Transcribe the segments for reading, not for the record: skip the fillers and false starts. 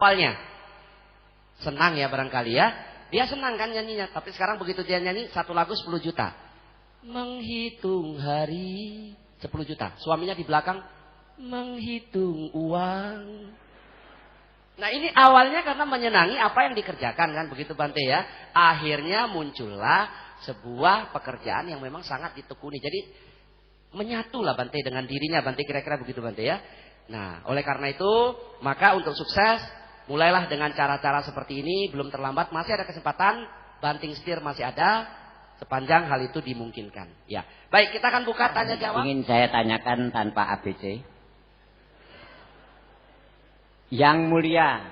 Awalnya senang ya barangkali ya. Dia senang kan nyanyinya. Tapi sekarang begitu dia nyanyi satu lagu 10 juta. Menghitung hari 10 juta. Suaminya di belakang menghitung uang. Nah ini awalnya karena menyenangi apa yang dikerjakan kan begitu Bante ya. Akhirnya muncullah sebuah pekerjaan yang memang sangat ditekuni. Jadi menyatulah Bante dengan dirinya Bante, kira-kira begitu Bante ya. Nah oleh karena itu maka untuk sukses mulailah dengan cara-cara seperti ini. Belum terlambat, masih ada kesempatan. Banting setir masih ada sepanjang hal itu dimungkinkan ya. Baik, kita akan buka tanya jawab. Ingin saya tanyakan tanpa ABC. Yang mulia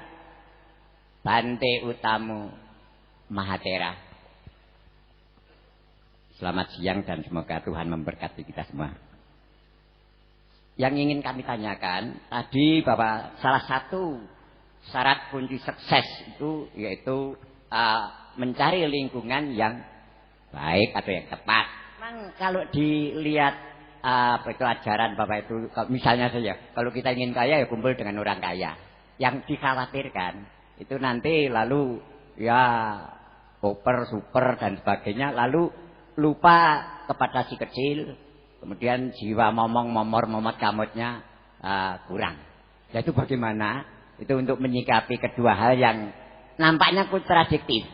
Bante Utamo Mahatera, selamat siang dan semoga Tuhan memberkati kita semua. Yang ingin kami tanyakan tadi bahwa salah satu syarat kunci sukses itu yaitu mencari lingkungan yang baik atau yang tepat. Memang kalau dilihat itu ajaran Bapak itu, misalnya saja kalau kita ingin kaya ya kumpul dengan orang kaya. Yang dikhawatirkan itu nanti lalu ya oper, super dan sebagainya, lalu lupa kepada si kecil, kemudian jiwa momor momot kamutnya kurang. Ya itu bagaimana? Itu untuk menyikapi kedua hal yang nampaknya kontradiktif.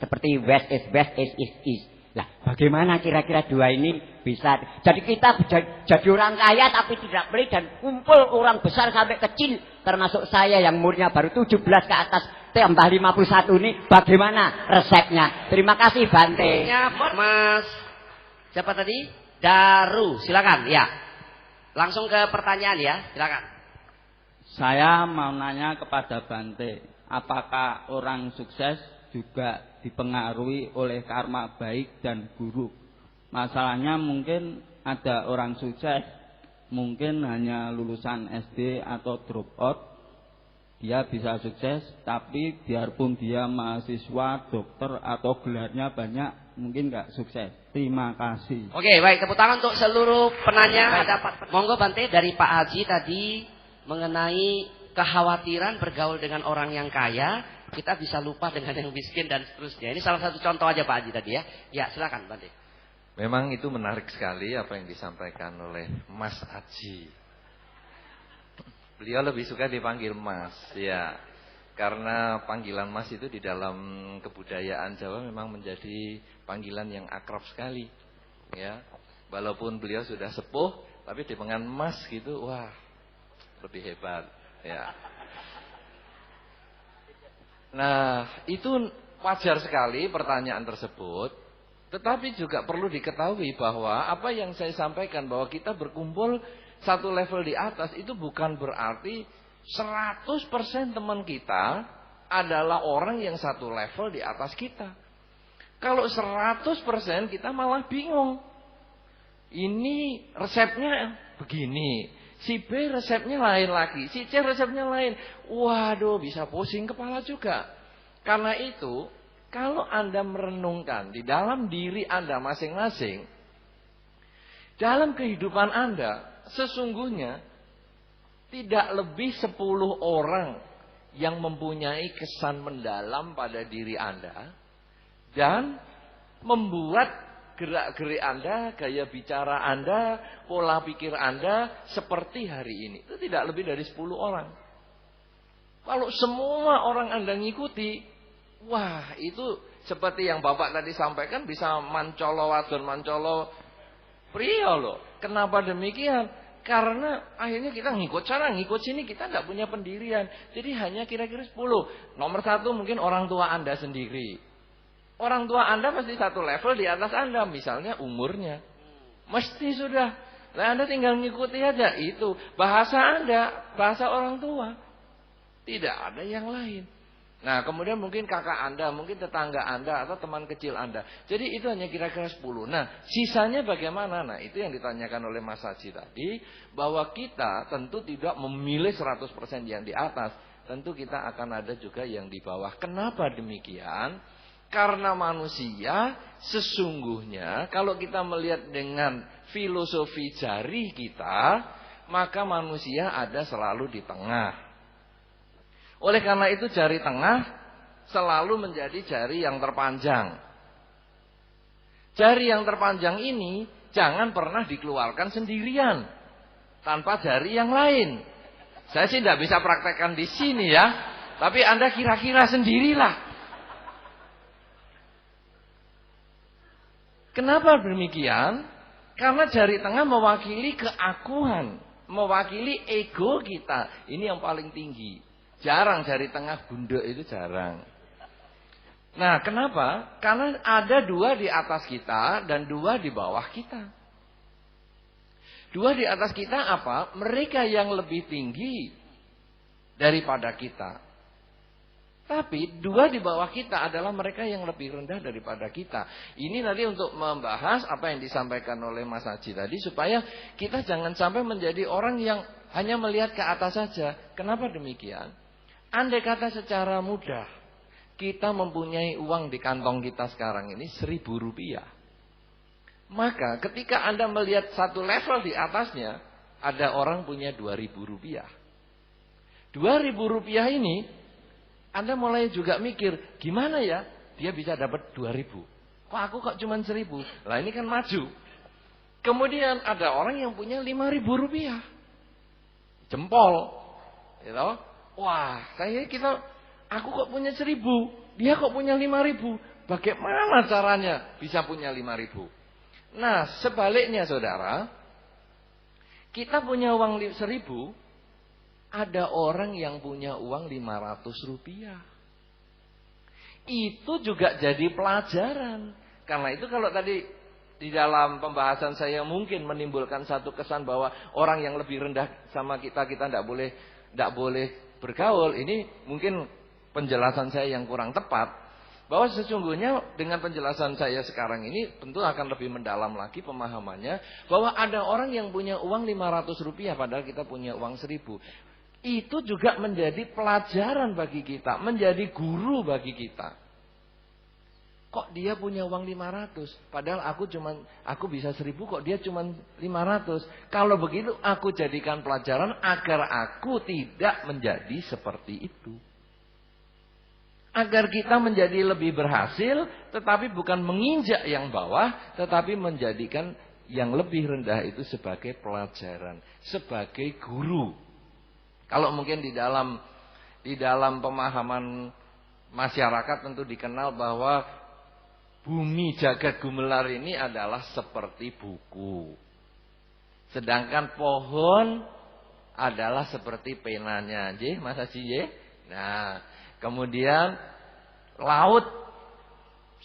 Seperti west is west, east is east. Lah, bagaimana kira-kira dua ini bisa? Jadi kita jadi orang kaya tapi tidak pelit dan kumpul orang besar sampai kecil, termasuk saya yang umurnya baru 17 ke atas tambah 51 ini, bagaimana resepnya? Terima kasih Bante. Mas, siapa tadi? Daru, silakan ya. Langsung ke pertanyaan ya, silakan. Saya mau nanya kepada Bante, apakah orang sukses juga dipengaruhi oleh karma baik dan buruk? Masalahnya mungkin ada orang sukses mungkin hanya lulusan SD atau drop out, dia bisa sukses, tapi biarpun dia mahasiswa, dokter atau gelarnya banyak, mungkin nggak sukses. Terima kasih. Oke, baik, tepuk tangan untuk seluruh penanya. Monggo Bante, dari Pak Haji tadi mengenai kekhawatiran bergaul dengan orang yang kaya, kita bisa lupa dengan yang miskin dan seterusnya. Ini salah satu contoh aja Pak Haji tadi ya. Ya, silakan Bante. Memang itu menarik sekali apa yang disampaikan oleh Mas Haji. Beliau lebih suka dipanggil Mas, ya. Karena panggilan Mas itu di dalam kebudayaan Jawa memang menjadi panggilan yang akrab sekali, ya. Walaupun beliau sudah sepuh, tapi dipanggil Mas gitu, wah, lebih hebat, ya. Nah, itu wajar sekali pertanyaan tersebut. Tetapi juga perlu diketahui bahwa apa yang saya sampaikan, bahwa kita berkumpul satu level di atas, itu bukan berarti 100% teman kita adalah orang yang satu level di atas kita. Kalau 100% kita malah bingung. Ini resepnya begini, si B resepnya lain lagi, si C resepnya lain. Waduh, bisa pusing kepala juga. Karena itu, kalau Anda merenungkan di dalam diri Anda masing-masing, dalam kehidupan Anda, sesungguhnya tidak lebih 10 orang yang mempunyai kesan mendalam pada diri Anda dan membuat gerak-gerik Anda, gaya bicara Anda, pola pikir Anda seperti hari ini. Itu tidak lebih dari 10 orang. Kalau semua orang Anda ngikuti, wah itu seperti yang Bapak tadi sampaikan, bisa mancolo wadon, mancolo pria loh. Kenapa demikian? Karena akhirnya kita ngikut sana, ngikut sini, kita tidak punya pendirian. Jadi hanya kira-kira 10. Nomor 1 mungkin orang tua Anda sendiri. Orang tua Anda pasti satu level di atas Anda, misalnya umurnya. Mesti sudah. Nah, Anda tinggal ngikuti aja itu. Bahasa Anda, bahasa orang tua. Tidak ada yang lain. Nah, kemudian mungkin kakak Anda, mungkin tetangga Anda, atau teman kecil Anda. Jadi itu hanya kira-kira 10. Nah, sisanya bagaimana? Nah, itu yang ditanyakan oleh Mas Haji tadi. Bahwa kita tentu tidak memilih 100% yang di atas. Tentu kita akan ada juga yang di bawah. Kenapa demikian? Karena manusia sesungguhnya kalau kita melihat dengan filosofi jari kita, maka manusia ada selalu di tengah. Oleh karena itu jari tengah selalu menjadi jari yang terpanjang. Jari yang terpanjang ini jangan pernah dikeluarkan sendirian tanpa jari yang lain. Saya sih tidak bisa praktekkan di sini ya, tapi Anda kira-kira sendirilah. Kenapa demikian? Karena jari tengah mewakili keakuan, mewakili ego kita. Ini yang paling tinggi. Jarang jari tengah bunduk itu jarang. Nah, kenapa? Karena ada dua di atas kita dan dua di bawah kita. Dua di atas kita apa? Mereka yang lebih tinggi daripada kita. Tapi dua di bawah kita adalah mereka yang lebih rendah daripada kita. Ini nanti untuk membahas apa yang disampaikan oleh Mas Haji tadi, supaya kita jangan sampai menjadi orang yang hanya melihat ke atas saja. Kenapa demikian? Andai kata secara mudah kita mempunyai uang di kantong kita sekarang ini 1.000 rupiah. Maka ketika Anda melihat satu level di atasnya, ada orang punya 2.000 rupiah. 2.000 rupiah ini Anda mulai juga mikir, gimana ya dia bisa dapat 2.000? Kok aku cuma 1.000? Lah ini kan maju. Kemudian ada orang yang punya 5.000 rupiah. Jempol. Gitu. Wah, aku kok punya 1.000, dia kok punya 5.000. Bagaimana caranya bisa punya 5.000? Nah, sebaliknya saudara, kita punya uang 1.000, ada orang yang punya uang 500 rupiah. Itu juga jadi pelajaran. Karena itu kalau tadi di dalam pembahasan saya mungkin menimbulkan satu kesan bahwa orang yang lebih rendah sama kita tidak boleh bergaul. Ini mungkin penjelasan saya yang kurang tepat. Bahwa sesungguhnya dengan penjelasan saya sekarang ini tentu akan lebih mendalam lagi pemahamannya. Bahwa ada orang yang punya uang 500 rupiah padahal kita punya uang 1.000. Itu juga menjadi pelajaran bagi kita, menjadi guru bagi kita. Kok dia punya uang 500, padahal aku bisa 1.000, kok dia cuma 500. Kalau begitu aku jadikan pelajaran agar aku tidak menjadi seperti itu. Agar kita menjadi lebih berhasil, tetapi bukan menginjak yang bawah, tetapi menjadikan yang lebih rendah itu sebagai pelajaran, sebagai guru. Kalau mungkin di dalam pemahaman masyarakat tentu dikenal bahwa bumi jagat gumelar ini adalah seperti buku. Sedangkan pohon adalah seperti penanya, nggih Mas Haji nggih. Nah, kemudian laut,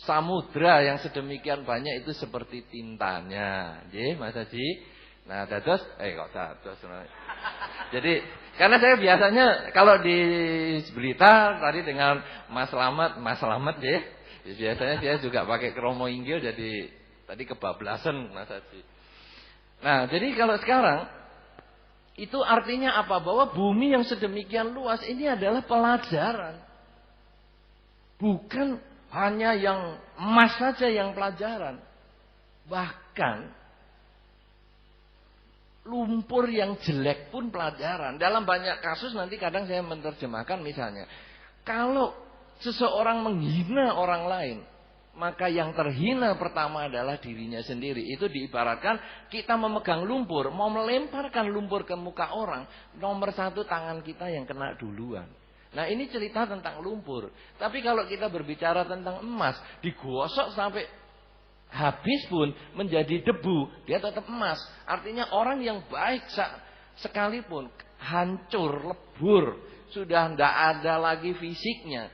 samudra yang sedemikian banyak itu seperti tintanya, nggih Mas Haji. Nah, dados Jadi karena saya biasanya kalau di berita tadi dengan Mas Slamet ya. Biasanya saya juga pakai kromo inggil, jadi tadi kebablasan Mas Haji. Nah, jadi kalau sekarang itu artinya apa? Bahwa bumi yang sedemikian luas ini adalah pelajaran. Bukan hanya yang emas saja yang pelajaran. Bahkan lumpur yang jelek pun pelajaran. Dalam banyak kasus nanti kadang saya menerjemahkan misalnya, kalau seseorang menghina orang lain, maka yang terhina pertama adalah dirinya sendiri. Itu diibaratkan kita memegang lumpur, mau melemparkan lumpur ke muka orang, nomor satu tangan kita yang kena duluan. Nah, ini cerita tentang lumpur. Tapi kalau kita berbicara tentang emas, digosok sampai habis pun menjadi debu, dia tetap emas. Artinya orang yang baik sekalipun hancur, lebur, sudah tidak ada lagi fisiknya,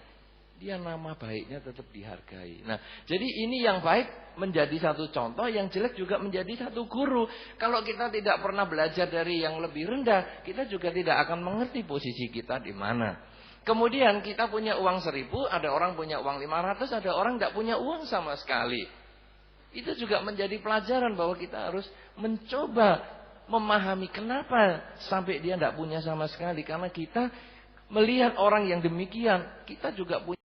dia nama baiknya tetap dihargai. Nah, jadi ini yang baik menjadi satu contoh, yang jelek juga menjadi satu guru. Kalau kita tidak pernah belajar dari yang lebih rendah, kita juga tidak akan mengerti posisi kita di mana. Kemudian kita punya uang 1.000, ada orang punya uang 500, ada orang tidak punya uang sama sekali. Itu juga menjadi pelajaran bahwa kita harus mencoba memahami kenapa sampai dia tidak punya sama sekali. Karena kita melihat orang yang demikian, kita juga punya